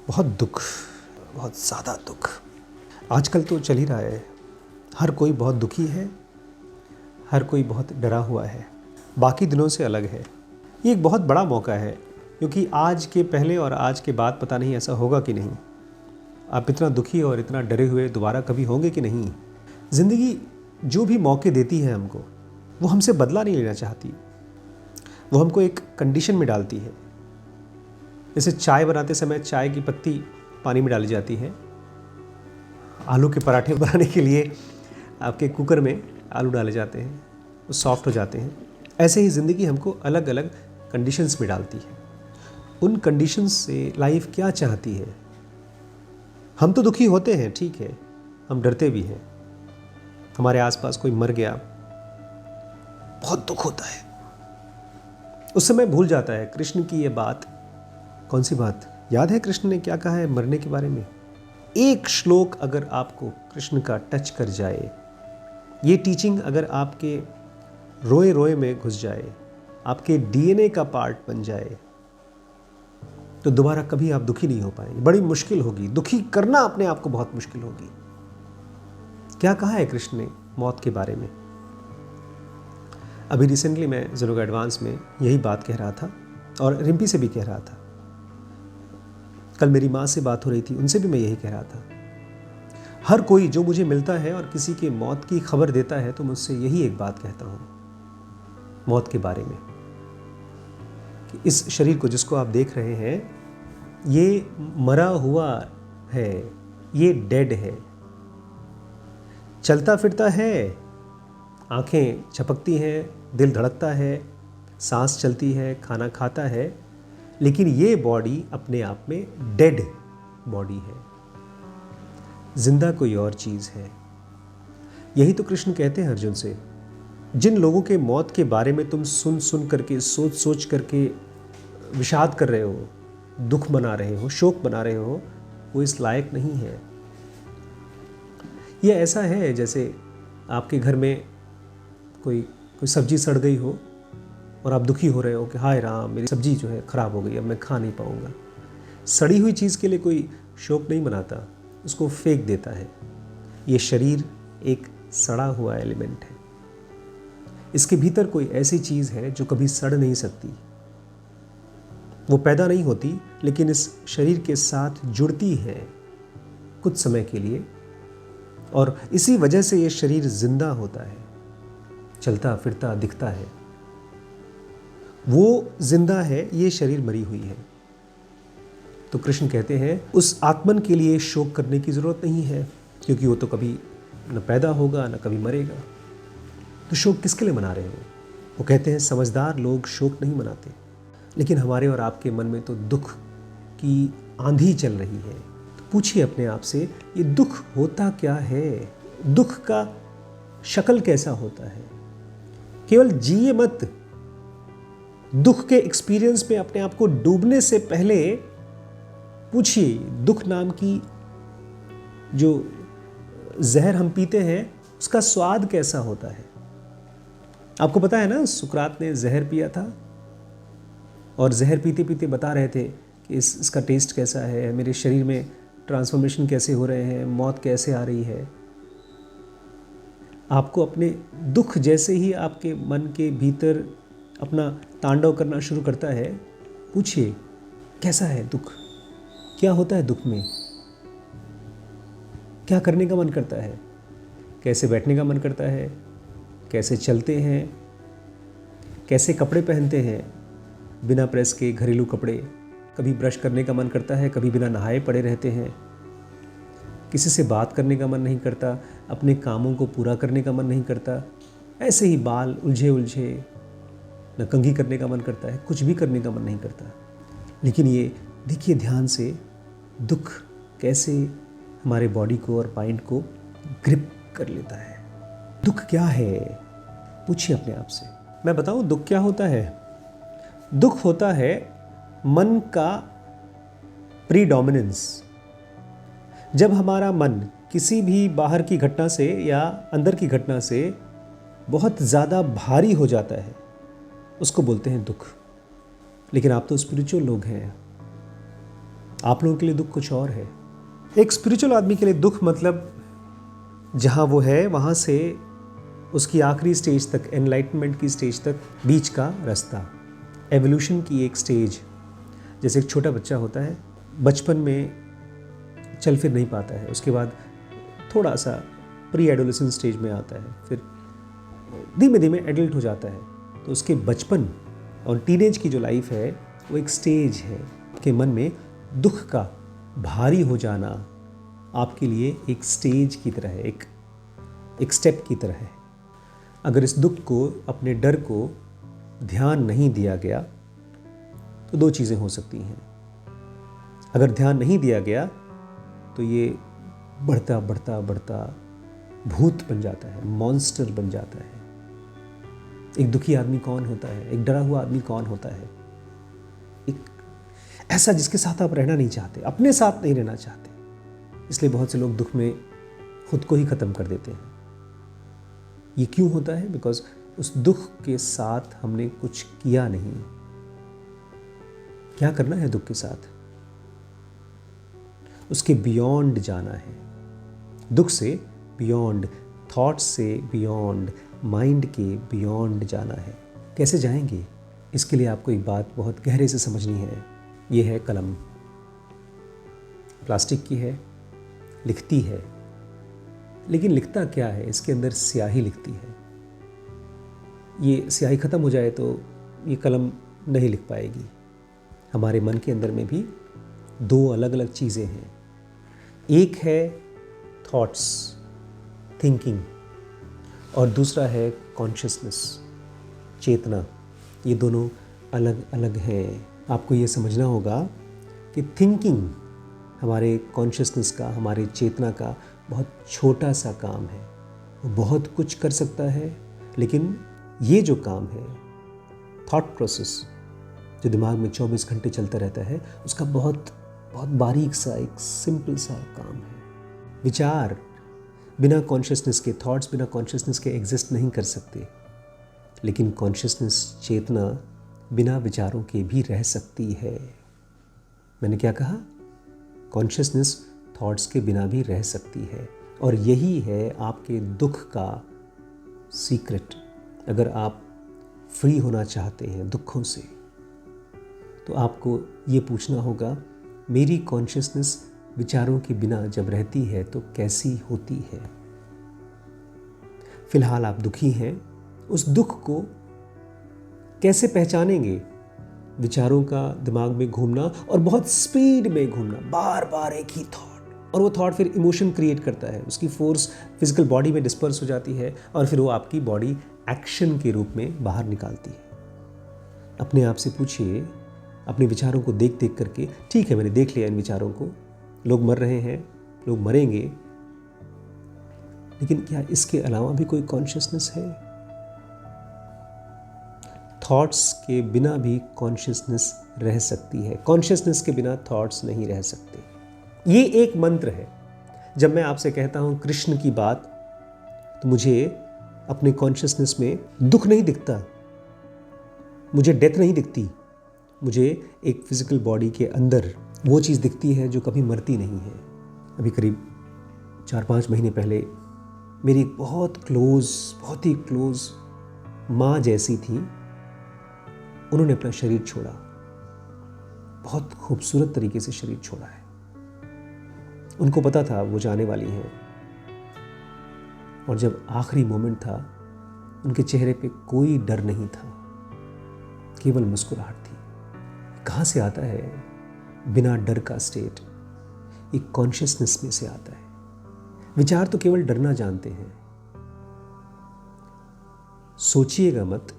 बहुत दुख, बहुत ज़्यादा दुख आजकल तो चल ही रहा है। हर कोई बहुत दुखी है, हर कोई बहुत डरा हुआ है, बाकी दिनों से अलग है। ये एक बहुत बड़ा मौका है क्योंकि आज के पहले और आज के बाद पता नहीं ऐसा होगा कि नहीं। आप इतना दुखी और इतना डरे हुए दोबारा कभी होंगे कि नहीं। ज़िंदगी जो भी मौके देती है हमको, वो हमसे बदला नहीं लेना चाहती। वो हमको एक कंडीशन में डालती है। जैसे चाय बनाते समय चाय की पत्ती पानी में डाली जाती है, आलू के पराठे बनाने के लिए आपके कुकर में आलू डाले जाते हैं, वो सॉफ्ट हो जाते हैं। ऐसे ही ज़िंदगी हमको अलग अलग कंडीशंस में डालती है। उन कंडीशंस से लाइफ क्या चाहती है। हम तो दुखी होते हैं, ठीक है, हम डरते भी हैं। हमारे आसपास कोई मर गया, बहुत दुख होता है। उस समय भूल जाता है कृष्ण की ये बात। कौन सी बात? याद है कृष्ण ने क्या कहा है मरने के बारे में? एक श्लोक अगर आपको कृष्ण का टच कर जाए, ये टीचिंग अगर आपके रोए रोए में घुस जाए, आपके डीएनए का पार्ट बन जाए, तो दोबारा कभी आप दुखी नहीं हो पाएंगे। बड़ी मुश्किल होगी, दुखी करना अपने आप को बहुत मुश्किल होगी। क्या कहा है कृष्ण ने मौत के बारे में? अभी रिसेंटली मैं ज़रूर एडवांस में यही बात कह रहा था और रिम्पी से भी कह रहा था। कल मेरी माँ से बात हो रही थी, उनसे भी मैं यही कह रहा था। हर कोई जो मुझे मिलता है और किसी के मौत की खबर देता है तो मुझसे यही एक बात कहता हूँ मौत के बारे में, कि इस शरीर को जिसको आप देख रहे हैं, ये मरा हुआ है, ये डेड है। चलता फिरता है, आंखें झपकती हैं, दिल धड़कता है, सांस चलती है, खाना खाता है, लेकिन ये बॉडी अपने आप में डेड बॉडी है। जिंदा कोई और चीज़ है। यही तो कृष्ण कहते हैं अर्जुन से। जिन लोगों के मौत के बारे में तुम सुन सुन करके, सोच सोच करके विषाद कर रहे हो, दुख मना रहे हो, शोक मना रहे हो, वो इस लायक नहीं है। ये ऐसा है जैसे आपके घर में कोई सब्जी सड़ गई हो और आप दुखी हो रहे हो कि हाय राम, मेरी सब्जी जो है ख़राब हो गई, अब मैं खा नहीं पाऊँगा। सड़ी हुई चीज़ के लिए कोई शोक नहीं मनाता, उसको फेंक देता है। ये शरीर एक सड़ा हुआ एलिमेंट है। इसके भीतर कोई ऐसी चीज़ है जो कभी सड़ नहीं सकती। वो पैदा नहीं होती, लेकिन इस शरीर के साथ जुड़ती है कुछ समय के लिए, और इसी वजह से ये शरीर जिंदा होता है, चलता फिरता दिखता है। वो जिंदा है, ये शरीर मरी हुई है। तो कृष्ण कहते हैं उस आत्मन के लिए शोक करने की ज़रूरत नहीं है, क्योंकि वो तो कभी न पैदा होगा न कभी मरेगा। तो शोक किसके लिए मना रहे हो? वो कहते हैं समझदार लोग शोक नहीं मनाते, लेकिन हमारे और आपके मन में तो दुख की आंधी चल रही है। तो पूछिए अपने आप से, ये दुख होता क्या है? दुख का शक्ल कैसा होता है? केवल जिए मत। दुख के एक्सपीरियंस में अपने आप को डूबने से पहले पूछिए, दुख नाम की जो जहर हम पीते हैं उसका स्वाद कैसा होता है? आपको पता है ना, सुकरात ने जहर पिया था और जहर पीते पीते बता रहे थे कि इसका टेस्ट कैसा है, मेरे शरीर में ट्रांसफॉर्मेशन कैसे हो रहे हैं, मौत कैसे आ रही है। आपको अपने दुख जैसे ही आपके मन के भीतर अपना तांडव करना शुरू करता है, पूछिए कैसा है दुख, क्या होता है दुख में, क्या करने का मन करता है, कैसे बैठने का मन करता है, कैसे चलते हैं, कैसे कपड़े पहनते हैं, बिना प्रेस के घरेलू कपड़े। कभी ब्रश करने का मन करता है, कभी बिना नहाए पड़े रहते हैं। किसी से बात करने का मन नहीं करता, अपने कामों को पूरा करने का मन नहीं करता, ऐसे ही बाल उलझे उलझे, न कंघी करने का मन करता है, कुछ भी करने का मन नहीं करता। लेकिन ये देखिए ध्यान से, दुख कैसे हमारे बॉडी को और माइंड को ग्रिप कर लेता है। दुख क्या है? पूछिए अपने आप से। मैं बताऊं दुख क्या होता है? दुख होता है मन का प्रीडोमिनेंस। जब हमारा मन किसी भी बाहर की घटना से या अंदर की घटना से बहुत ज़्यादा भारी हो जाता है, उसको बोलते हैं दुख। लेकिन आप तो स्पिरिचुअल लोग हैं, आप लोगों के लिए दुख कुछ और है। एक स्पिरिचुअल आदमी के लिए दुख मतलब जहाँ वो है वहाँ से उसकी आखिरी स्टेज तक, एनलाइटमेंट की स्टेज तक बीच का रास्ता, एवोल्यूशन की एक स्टेज। जैसे एक छोटा बच्चा होता है, बचपन में चल फिर नहीं पाता है, उसके बाद थोड़ा सा प्री एडोलेसेंट स्टेज में आता है, फिर धीमे धीमे एडल्ट हो जाता है। तो उसके बचपन और टीनेज की जो लाइफ है वो एक स्टेज है कि मन में दुख का भारी हो जाना आपके लिए एक स्टेज की तरह है, एक स्टेप की तरह है। अगर इस दुख को, अपने डर को ध्यान नहीं दिया गया तो दो चीज़ें हो सकती हैं। अगर ध्यान नहीं दिया गया तो ये बढ़ता बढ़ता बढ़ता भूत बन जाता है, मॉन्स्टर बन जाता है। एक दुखी आदमी कौन होता है? एक डरा हुआ आदमी कौन होता है? एक ऐसा जिसके साथ आप रहना नहीं चाहते, अपने साथ नहीं रहना चाहते। इसलिए बहुत से लोग दुख में खुद को ही ख़त्म कर देते हैं। ये क्यों होता है? बिकॉज उस दुख के साथ हमने कुछ किया नहीं। क्या करना है दुख के साथ? उसके बियॉन्ड जाना है। दुख से बियॉन्ड, थॉट्स से बियॉन्ड, माइंड के बियॉन्ड जाना है। कैसे जाएंगे? इसके लिए आपको एक बात बहुत गहरे से समझनी है। ये है कलम। प्लास्टिक की है, लिखती है, लेकिन लिखता क्या है? इसके अंदर स्याही लिखती है। ये स्याही ख़त्म हो जाए तो ये कलम नहीं लिख पाएगी। हमारे मन के अंदर में भी दो अलग अलग चीज़ें हैं। एक है थॉट्स, थिंकिंग, और दूसरा है कॉन्शियसनेस, चेतना। ये दोनों अलग अलग हैं। आपको ये समझना होगा कि थिंकिंग हमारे कॉन्शियसनेस का, हमारे चेतना का बहुत छोटा सा काम है। वो बहुत कुछ कर सकता है, लेकिन ये जो काम है, थॉट प्रोसेस, जो दिमाग में 24 घंटे चलता रहता है, उसका बहुत बहुत बारीक सा, एक सिंपल सा काम है। विचार बिना कॉन्शियसनेस के, थॉट्स बिना कॉन्शियसनेस के एग्जिस्ट नहीं कर सकते, लेकिन कॉन्शियसनेस, चेतना बिना विचारों के भी रह सकती है। मैंने क्या कहा? कॉन्शियसनेस थॉट्स के बिना भी रह सकती है। और यही है आपके दुख का सीक्रेट। अगर आप फ्री होना चाहते हैं दुखों से, तो आपको ये पूछना होगा, मेरी कॉन्शियसनेस विचारों के बिना जब रहती है तो कैसी होती है? फिलहाल आप दुखी हैं, उस दुख को कैसे पहचानेंगे? विचारों का दिमाग में घूमना और बहुत स्पीड में घूमना, बार बार एक ही थॉट, और वो थॉट फिर इमोशन क्रिएट करता है, उसकी फोर्स फिजिकल बॉडी में डिस्पर्स हो जाती है और फिर वो आपकी बॉडी एक्शन के रूप में बाहर निकालती है। अपने आप से पूछिए, अपने विचारों को देख देख करके, ठीक है मैंने देख लिया इन विचारों को, लोग मर रहे हैं, लोग मरेंगे, लेकिन क्या इसके अलावा भी कोई कॉन्शियसनेस है? थॉट्स के बिना भी कॉन्शियसनेस रह सकती है, कॉन्शियसनेस के बिना थॉट्स नहीं रह सकते। ये एक मंत्र है। जब मैं आपसे कहता हूं कृष्ण की बात, तो मुझे अपने कॉन्शियसनेस में दुख नहीं दिखता, मुझे डेथ नहीं दिखती, मुझे एक फिजिकल बॉडी के अंदर वो चीज़ दिखती है जो कभी मरती नहीं है। अभी करीब 4-5 महीने पहले मेरी एक बहुत ही क्लोज माँ जैसी थी, उन्होंने अपना शरीर छोड़ा। बहुत खूबसूरत तरीके से शरीर छोड़ा है। उनको पता था वो जाने वाली हैं, और जब आखिरी मोमेंट था, उनके चेहरे पे कोई डर नहीं था, केवल मुस्कुराहट थी। कहाँ से आता है बिना डर का स्टेट? एक कॉन्शियसनेस में से आता है। विचार तो केवल डरना जानते हैं। सोचिएगा मत।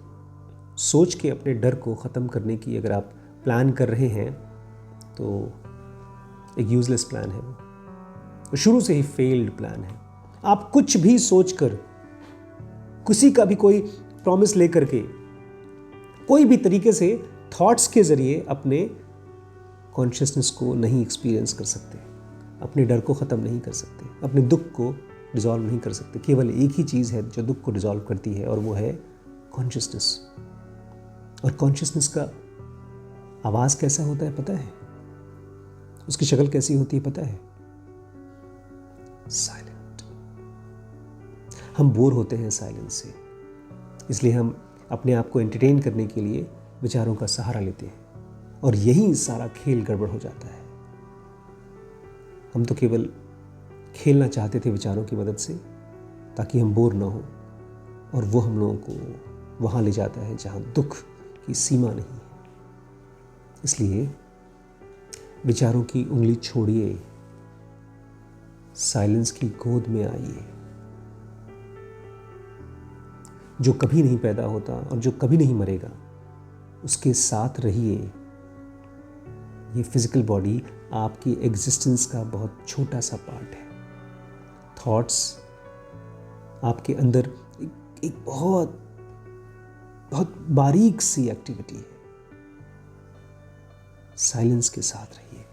सोच के अपने डर को ख़त्म करने की अगर आप प्लान कर रहे हैं तो एक यूजलेस प्लान है वो शुरू से ही फेल्ड प्लान है। आप कुछ भी सोचकर, किसी का भी कोई प्रॉमिस लेकर के, कोई भी तरीके से थॉट्स के ज़रिए अपने कॉन्शियसनेस को नहीं एक्सपीरियंस कर सकते, अपने डर को ख़त्म नहीं कर सकते, अपने दुख को डिज़ोल्व नहीं कर सकते। केवल एक ही चीज़ है जो दुख को डिज़ोल्व करती है, और वो है कॉन्शियसनेस। और कॉन्शियसनेस का आवाज़ कैसा होता है पता है? उसकी शक्ल कैसी होती है पता है? साइलेंट। हम बोर होते हैं साइलेंस से, इसलिए हम अपने आप को एंटरटेन करने के लिए विचारों का सहारा लेते हैं, और यही सारा खेल गड़बड़ हो जाता है। हम तो केवल खेलना चाहते थे विचारों की मदद से, ताकि हम बोर ना हो, और वो हम लोगों को वहाँ ले जाता है जहाँ दुख की सीमा नहीं है। इसलिए विचारों की उंगली छोड़िए, साइलेंस की गोद में आइए। जो कभी नहीं पैदा होता और जो कभी नहीं मरेगा, उसके साथ रहिए। ये फिजिकल बॉडी आपकी एग्जिस्टेंस का बहुत छोटा सा पार्ट है। थॉट्स आपके अंदर एक बहुत बहुत बारीक सी एक्टिविटी है। साइलेंस के साथ रहिए।